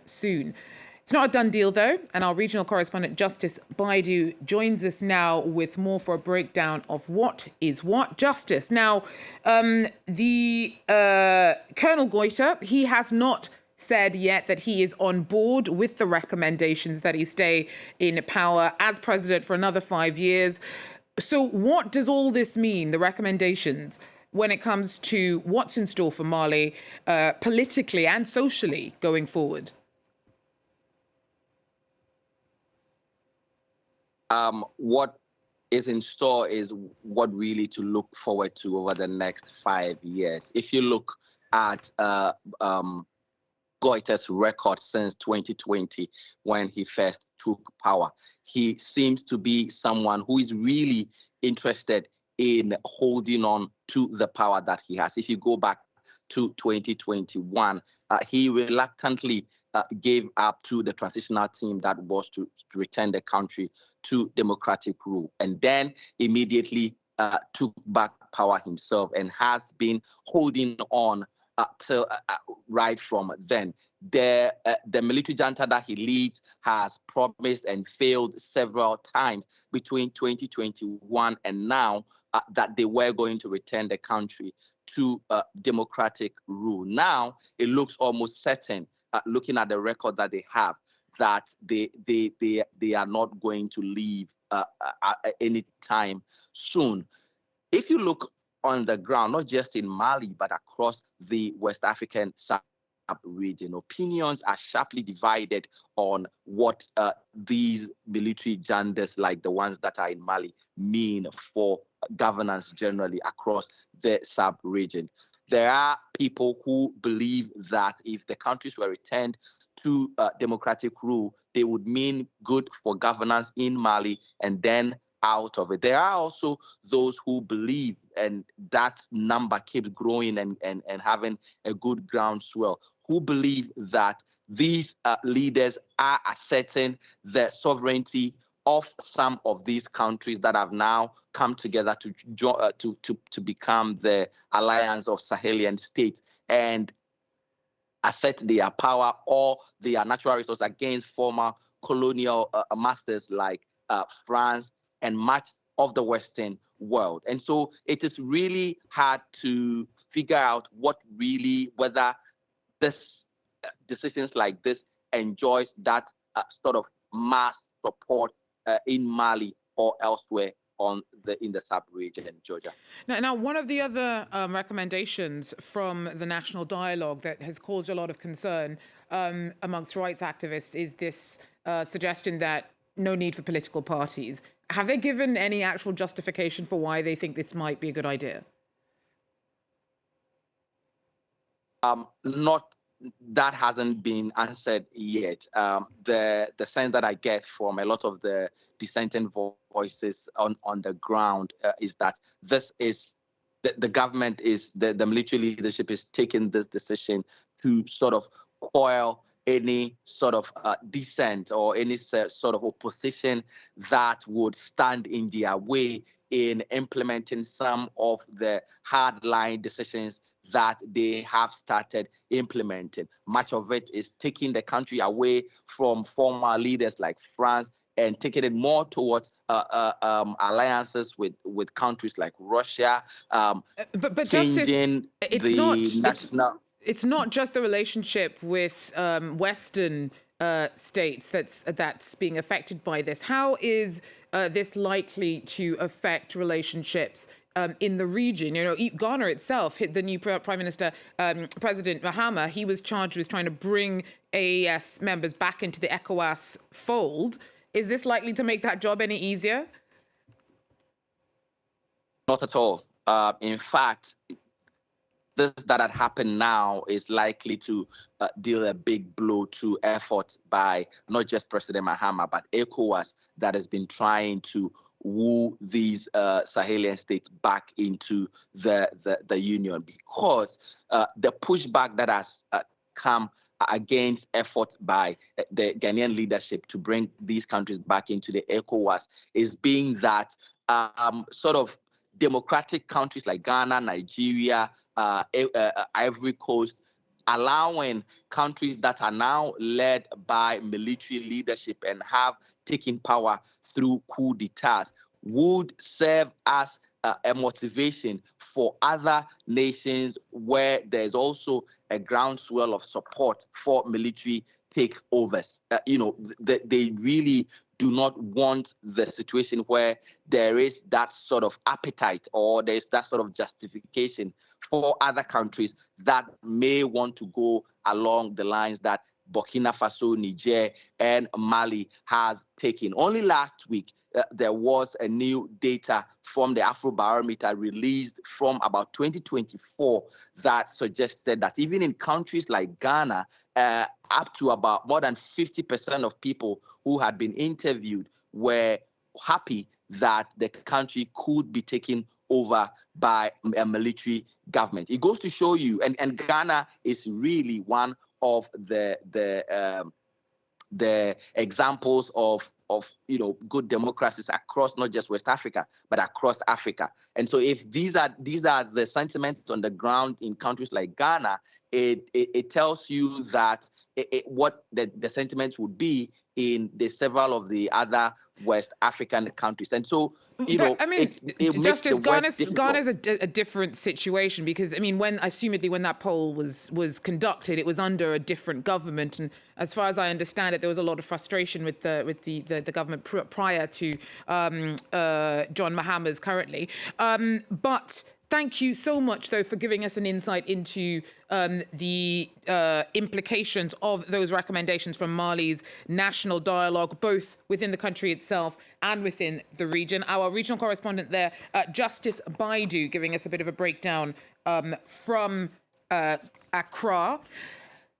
soon. It's not a done deal, though, and our regional correspondent, Justice Baldoo, joins us now with more for a breakdown of what is what. Justice, now, the Colonel Goïta, he has not said yet that he is on board with the recommendations that he stay in power as president for another 5 years. So what does all this mean, the recommendations, when it comes to what's in store for Mali politically and socially going forward? What is in store is what really to look forward to over the next 5 years. If you look at Goïta's record since 2020, when he first took power, he seems to be someone who is really interested in holding on to the power that he has. If you go back to 2021, he reluctantly gave up to the transitional team that was to return the country to democratic rule, and then immediately took back power himself and has been holding on till right from then. The military junta that he leads has promised and failed several times between 2021 and now that they were going to return the country to democratic rule. Now it looks almost certain, looking at the record that they have, that they are not going to leave any time soon. If you look on the ground, not just in Mali, but across the West African sub-region, opinions are sharply divided on what these military juntas, like the ones that are in Mali, mean for governance generally across the sub-region. There are people who believe that if the countries were returned to democratic rule, they would mean good for governance in Mali and then out of it. There are also those who believe, and that number keeps growing and having a good groundswell, who believe that these leaders are asserting the sovereignty of some of these countries that have now come together to become the alliance of Sahelian states and assert their power or their natural resources against former colonial masters like France and much of the Western world. And so it is really hard to figure out whether this decisions like this enjoys that sort of mass support in Mali or elsewhere in the sub-region, Georgia. Now, one of the other recommendations from the National Dialogue that has caused a lot of concern amongst rights activists is this suggestion that no need for political parties. Have they given any actual justification for why they think this might be a good idea? That hasn't been answered yet. The sense that I get from a lot of the dissenting voices on the ground is that this is the government the military leadership is taking this decision to sort of quell any sort of dissent or any sort of opposition that would stand in their way in implementing some of the hardline decisions that they have started implementing. Much of it is taking the country away from former leaders like France and taking it more towards alliances with countries like Russia, but changing it's not just the relationship with Western states that's being affected by this. How is this likely to affect relationships in the region? You know, Ghana itself, the new Prime Minister, President Mahama, he was charged with trying to bring AES members back into the ECOWAS fold. Is this likely to make that job any easier? Not at all. In fact, this that had happened now is likely to deal a big blow to efforts by not just President Mahama, but ECOWAS that has been trying to woo these Sahelian states back into the union, because the pushback that has come against efforts by the Ghanaian leadership to bring these countries back into the ECOWAS is being that sort of democratic countries like Ghana, Nigeria, Ivory Coast allowing countries that are now led by military leadership and have taken power through coup d'etats would serve as a motivation for other nations where there's also a groundswell of support for military takeovers. They really do not want the situation where there is that sort of appetite or there's that sort of justification for other countries that may want to go along the lines that Burkina Faso, Niger, and Mali has taken. Only last week, there was a new data from the Afrobarometer released from about 2024 that suggested that even in countries like Ghana, up to about more than 50% of people who had been interviewed were happy that the country could be taken over by a military government. It goes to show you, and Ghana is really one of the examples of good democracies across not just West Africa but across Africa. And so if these are the sentiments on the ground in countries like Ghana, it tells you that what the sentiments would be in the several of the other West African countries. And so it makes the work difficult. Ghana's a different situation because when that poll was conducted, it was under a different government, and as far as I understand it, there was a lot of frustration with the government prior to John Mahama's currently. But thank you so much, though, for giving us an insight into the implications of those recommendations from Mali's national dialogue, both within the country itself and within the region. Our regional correspondent there, Justice Baldoo, giving us a bit of a breakdown from Accra.